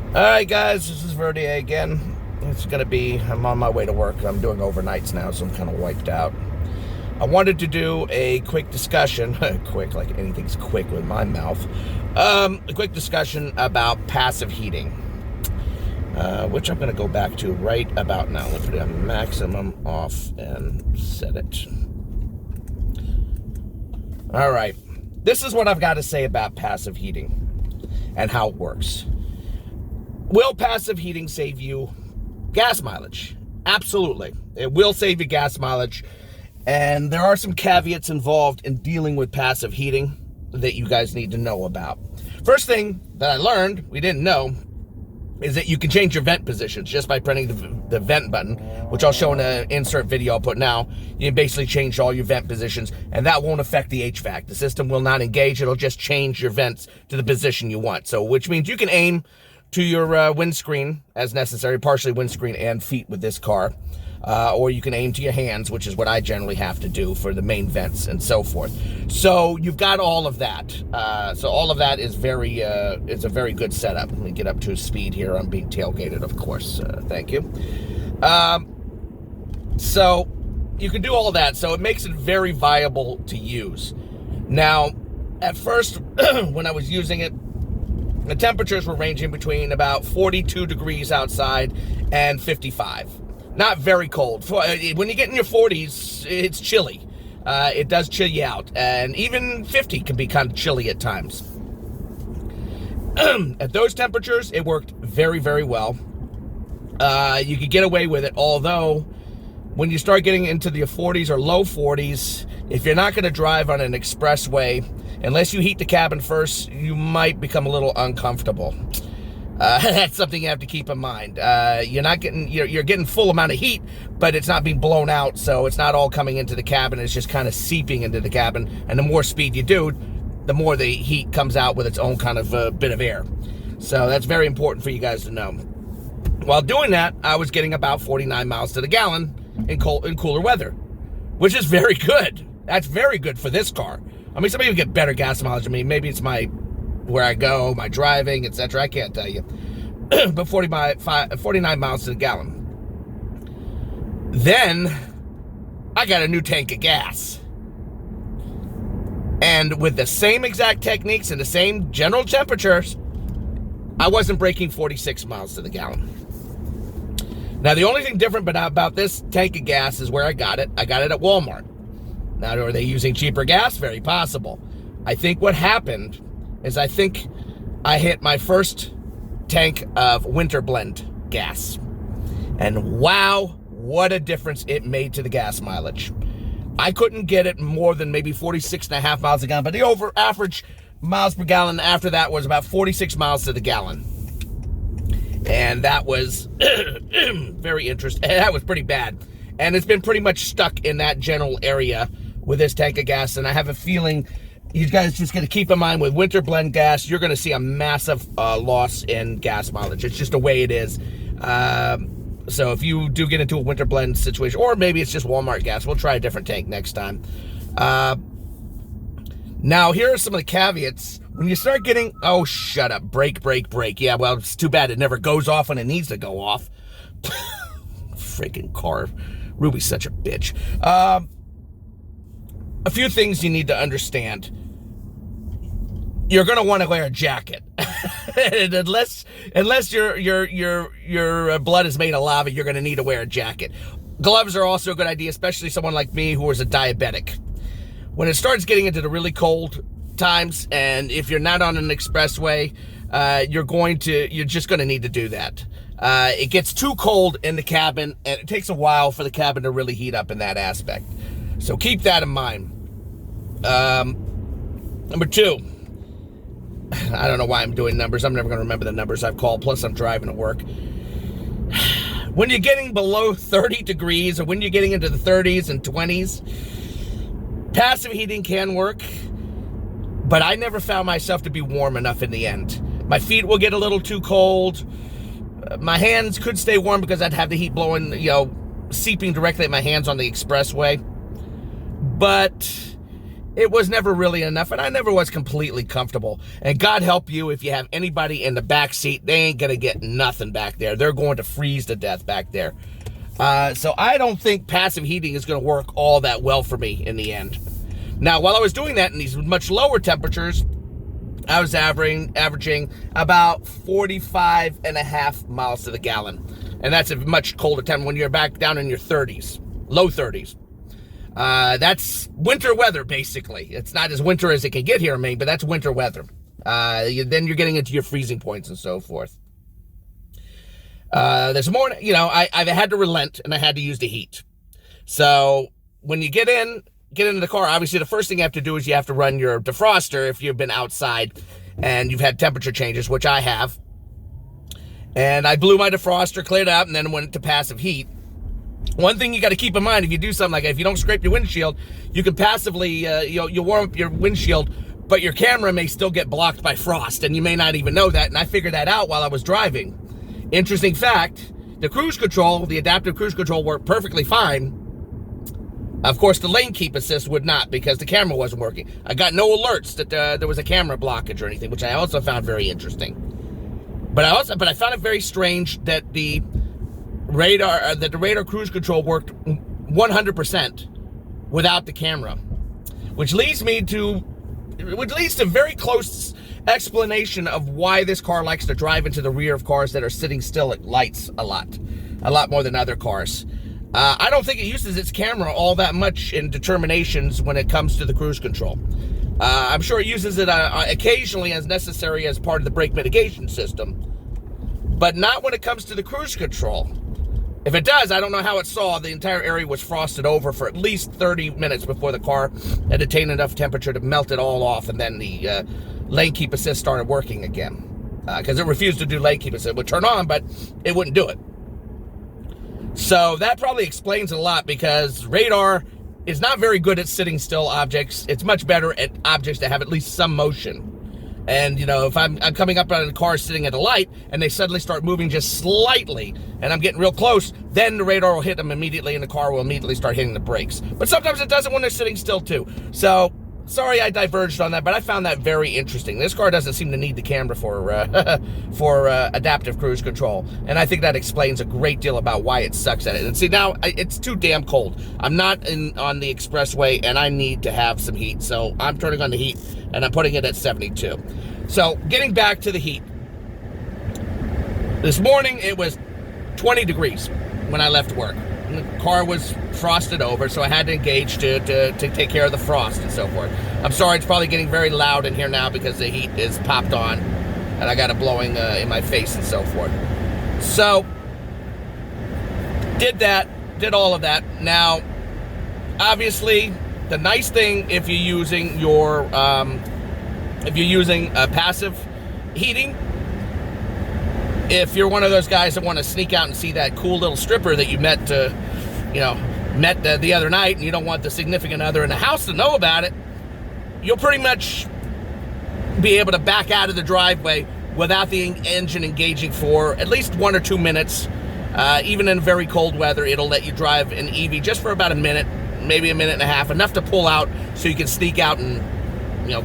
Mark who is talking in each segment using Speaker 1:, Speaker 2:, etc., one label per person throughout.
Speaker 1: Alright guys, this is Verde again. I'm on my way to work. I'm doing overnights now, so I'm kind of wiped out. I wanted to do a quick discussion, quick, like anything's quick with my mouth, a quick discussion about passive heating, which I'm going to go back to right about now. Let's put it on maximum off and set it. Alright, this is what I've got to say about passive heating and how it works. Will passive heating save you gas mileage? Absolutely. It will save you gas mileage. And there are some caveats involved in dealing with passive heating that you guys need to know about. First thing that I learned, we didn't know, is that you can change your vent positions just by pressing the vent button, which I'll show in an insert video I'll put now. You can basically change all your vent positions, and that won't affect the HVAC. The system will not engage. It'll just change your vents to the position you want. So, which means you can aim to your windscreen as necessary, partially windscreen and feet with this car. Or you can aim to your hands, which is what I generally have to do for the main vents and so forth. So you've got all of that. So all of that is it's a very good setup. Let me get up to speed here. I'm being tailgated, of course. Thank you. So you can do all that. So it makes it very viable to use. Now, at first, when I was using it, the temperatures were ranging between about 42 degrees outside and 55. Not very cold. When you get in your 40s, it's chilly. It does chill you out. And even 50 can be kind of chilly at times. At those temperatures, it worked very, very well. You could get away with it, although when you start getting into the 40s or low 40s, if you're not going to drive on an expressway, unless you heat the cabin first, you might become a little uncomfortable. That's something you have to keep in mind. You're getting full amount of heat, but it's not being blown out, so it's not all coming into the cabin. It's just kind of seeping into the cabin, and the more speed you do, the more the heat comes out with its own kind of bit of air. So that's very important for you guys to know. While doing that, I was getting about 49 miles to the gallon in cooler weather, which is very good. That's very good for this car. I mean, some people get better gas mileage than me. Maybe it's where I go, my driving, etc. I can't tell you. But 49 miles to the gallon. Then, I got a new tank of gas. And with the same exact techniques and the same general temperatures, I wasn't breaking 46 miles to the gallon. Now, the only thing different about this tank of gas is where I got it. I got it at Walmart. Now, are they using cheaper gas? Very possible. I think what happened is I think I hit my first tank of winter blend gas. And wow, what a difference it made to the gas mileage. I couldn't get it more than maybe 46.5 miles a gallon, but the average miles per gallon after that was about 46 miles to the gallon. And that was very interesting. That was pretty bad. And it's been pretty much stuck in that general area with this tank of gas. And I have a feeling you guys just got to keep in mind with winter blend gas, you're going to see a massive loss in gas mileage. It's just the way it is. So if you do get into a winter blend situation, or maybe it's just Walmart gas, we'll try a different tank next time. Now, here are some of the caveats. When you start getting, oh, shut up, brake. Yeah, well, it's too bad it never goes off when it needs to go off. Freaking car. Ruby's such a bitch. A few things you need to understand. You're going to want to wear a jacket. unless your blood is made of lava, you're going to need to wear a jacket. Gloves are also a good idea, especially someone like me who is a diabetic. When it starts getting into the really cold times, and if you're not on an expressway, you're just going to need to do that. It gets too cold in the cabin, and it takes a while for the cabin to really heat up in that aspect. So keep that in mind. Number two, I don't know why I'm doing numbers. I'm never going to remember the numbers I've called, plus I'm driving to work. When you're getting below 30 degrees, or when you're getting into the 30s and 20s, passive heating can work, but I never found myself to be warm enough in the end. My feet will get a little too cold. My hands could stay warm because I'd have the heat blowing, seeping directly at my hands on the expressway. But it was never really enough, and I never was completely comfortable. And God help you if you have anybody in the back seat, they ain't gonna get nothing back there. They're going to freeze to death back there. So I don't think passive heating is gonna work all that well for me in the end. Now, while I was doing that in these much lower temperatures, I was averaging about 45.5 miles to the gallon. And that's a much colder temperature when you're back down in your 30s, low 30s. That's winter weather, basically. It's not as winter as it can get here in Maine, but that's winter weather. Then you're getting into your freezing points and so forth. There's more, I've had to relent, and I had to use the heat. So when you get into the car, obviously the first thing you have to do is you have to run your defroster if you've been outside and you've had temperature changes, which I have. And I blew my defroster, cleared it out, and then went to passive heat. One thing you got to keep in mind, if you do something like that, if you don't scrape your windshield, you can passively, you'll warm up your windshield, but your camera may still get blocked by frost, and you may not even know that, and I figured that out while I was driving. Interesting fact, the cruise control, the adaptive cruise control worked perfectly fine. Of course, the lane keep assist would not, because the camera wasn't working. I got no alerts that there was a camera blockage or anything, which I also found very interesting. But I found it very strange that the radar cruise control worked 100% without the camera, which leads to very close explanation of why this car likes to drive into the rear of cars that are sitting still at lights a lot more than other cars. I don't think it uses its camera all that much in determinations when it comes to the cruise control. I'm sure it uses it occasionally as necessary as part of the brake mitigation system, but not when it comes to the cruise control. If it does, I don't know how it saw the entire area was frosted over for at least 30 minutes before the car had attained enough temperature to melt it all off, and then the lane keep assist started working again. Because it refused to do lane keep assist. It would turn on, but it wouldn't do it. So that probably explains a lot, because radar is not very good at sitting still objects. It's much better at objects that have at least some motion. And, if I'm coming up on a car sitting at a light and they suddenly start moving just slightly and I'm getting real close, then the radar will hit them immediately and the car will immediately start hitting the brakes. But sometimes it doesn't when they're sitting still too. So, sorry I diverged on that, but I found that very interesting. This car doesn't seem to need the camera for adaptive cruise control. And I think that explains a great deal about why it sucks at it. And see, now it's too damn cold. I'm not on the expressway and I need to have some heat. So I'm turning on the heat and I'm putting it at 72. So getting back to the heat. This morning it was 20 degrees when I left work. And the car was frosted over, so I had to engage to take care of the frost and so forth. I'm sorry, it's probably getting very loud in here now because the heat is popped on and I got it blowing in my face and so forth. So, did all of that. Now, obviously, the nice thing if you're using passive heating, if you're one of those guys that want to sneak out and see that cool little stripper that you met the other night, and you don't want the significant other in the house to know about it, you'll pretty much be able to back out of the driveway without the engine engaging for at least 1 or 2 minutes. Even in very cold weather, it'll let you drive an EV just for about a minute, maybe a minute and a half, enough to pull out so you can sneak out and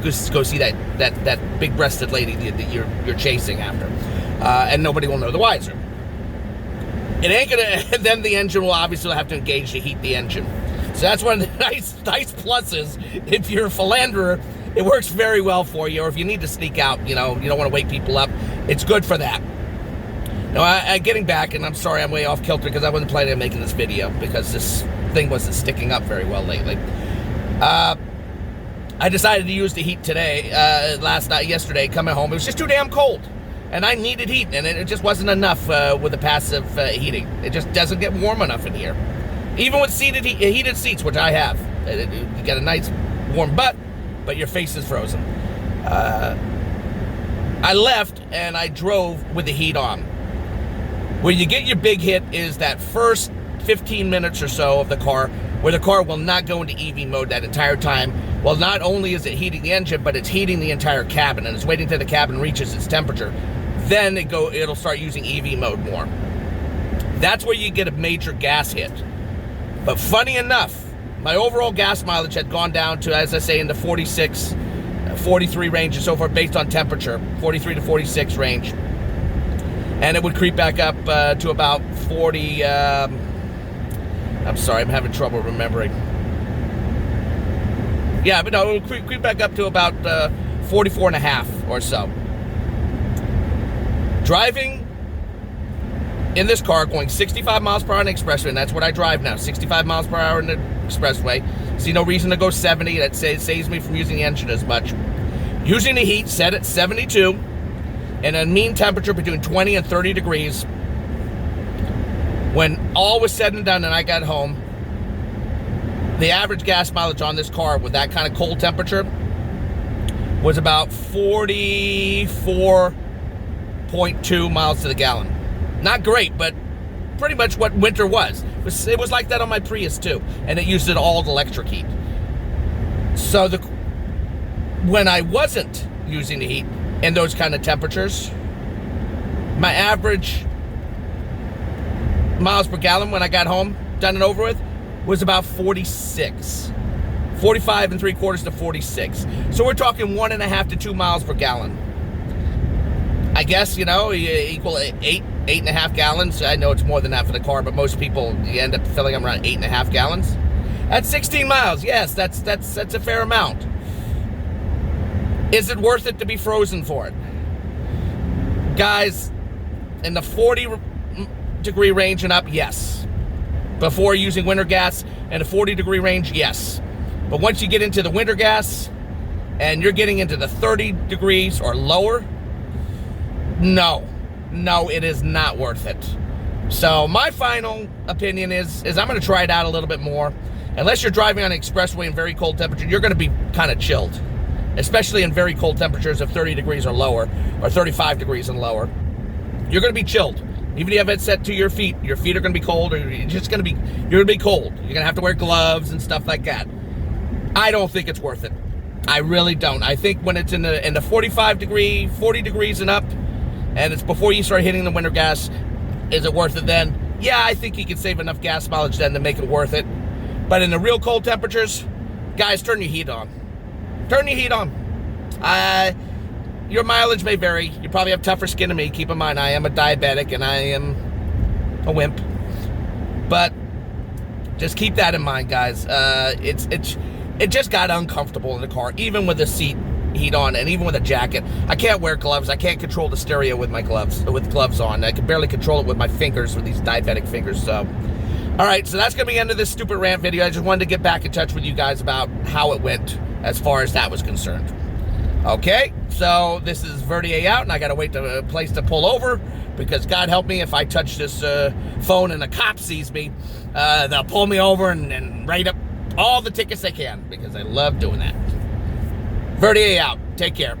Speaker 1: go see that big-breasted lady that you're chasing after. And nobody will know the wiser. It ain't gonna, then the engine will obviously have to engage to heat the engine. So that's one of the nice pluses. If you're a philanderer, it works very well for you. Or if you need to sneak out, you don't want to wake people up, it's good for that. Now, getting back, and I'm sorry I'm way off kilter because I wasn't planning on making this video because this thing wasn't sticking up very well lately. I decided to use the heat today, yesterday, coming home. It was just too damn cold. And I needed heat, and it just wasn't enough with the passive heating. It just doesn't get warm enough in here. Even with heated seats, which I have. You get a nice warm butt, but your face is frozen. I left, and I drove with the heat on. Where you get your big hit is that first 15 minutes or so of the car, where the car will not go into EV mode that entire time. Well, not only is it heating the engine, but it's heating the entire cabin, and it's waiting till the cabin reaches its temperature. Then it'll start using EV mode more. That's where you get a major gas hit. But funny enough, my overall gas mileage had gone down to, as I say, in the 46, 43 range and so forth, based on temperature, 43 to 46 range. And it would creep back up to about 40, I'm sorry, I'm having trouble remembering. Yeah, but no, it would creep back up to about 44 and a half or so. Driving in this car, going 65 miles per hour on the expressway, and that's what I drive now, 65 miles per hour in the expressway. See no reason to go 70. That saves me from using the engine as much. Using the heat set at 72, and a mean temperature between 20 and 30 degrees. When all was said and done and I got home, the average gas mileage on this car with that kind of cold temperature was about 44.2 miles to the gallon. Not great, but pretty much what winter was. It was like that on my Prius too, and it used all the electric heat. So when I wasn't using the heat in those kind of temperatures, my average miles per gallon when I got home, done and over with, was about 46. 45 and 3/4 to 46. So we're talking 1.5 to 2 miles per gallon. I guess, you equal 8.5 gallons. I know it's more than that for the car, but most people, you end up filling them around 8.5 gallons. That's 16 miles. Yes, that's a fair amount. Is it worth it to be frozen for it? Guys, in the 40-degree range and up, yes. Before using winter gas, in the 40-degree range, yes. But once you get into the winter gas and you're getting into the 30 degrees or lower, no, it is not worth it. So my final opinion is I'm going to try it out a little bit more. Unless you're driving on an expressway in very cold temperature, you're going to be kind of chilled, especially in very cold temperatures of 30 degrees or lower, or 35 degrees and lower. You're going to be chilled. Even if you have it set to your feet are going to be cold, or you're going to be cold. You're going to have to wear gloves and stuff like that. I don't think it's worth it. I really don't. I think when it's in the 45 degree, 40 degrees and up, and it's before you start hitting the winter gas, is it worth it then? Yeah, I think you can save enough gas mileage then to make it worth it. But in the real cold temperatures, guys, turn your heat on. Turn your heat on. Your mileage may vary. You probably have tougher skin than me. Keep in mind, I am a diabetic and I am a wimp. But just keep that in mind, guys. It just got uncomfortable in the car, even with the seat heat on and even with a jacket. I can't wear gloves. I can't control the stereo with my gloves on. I can barely control it with my fingers, with these diabetic fingers. So, all right, so that's gonna be the end of this stupid rant video. I just wanted to get back in touch with you guys about how it went as far as that was concerned. Okay, so this is Verdier out, and I gotta wait to a place to pull over, because God help me if I touch this phone and a cop sees me, they'll pull me over and write up all the tickets they can, because I love doing that. Verdier out. Take care.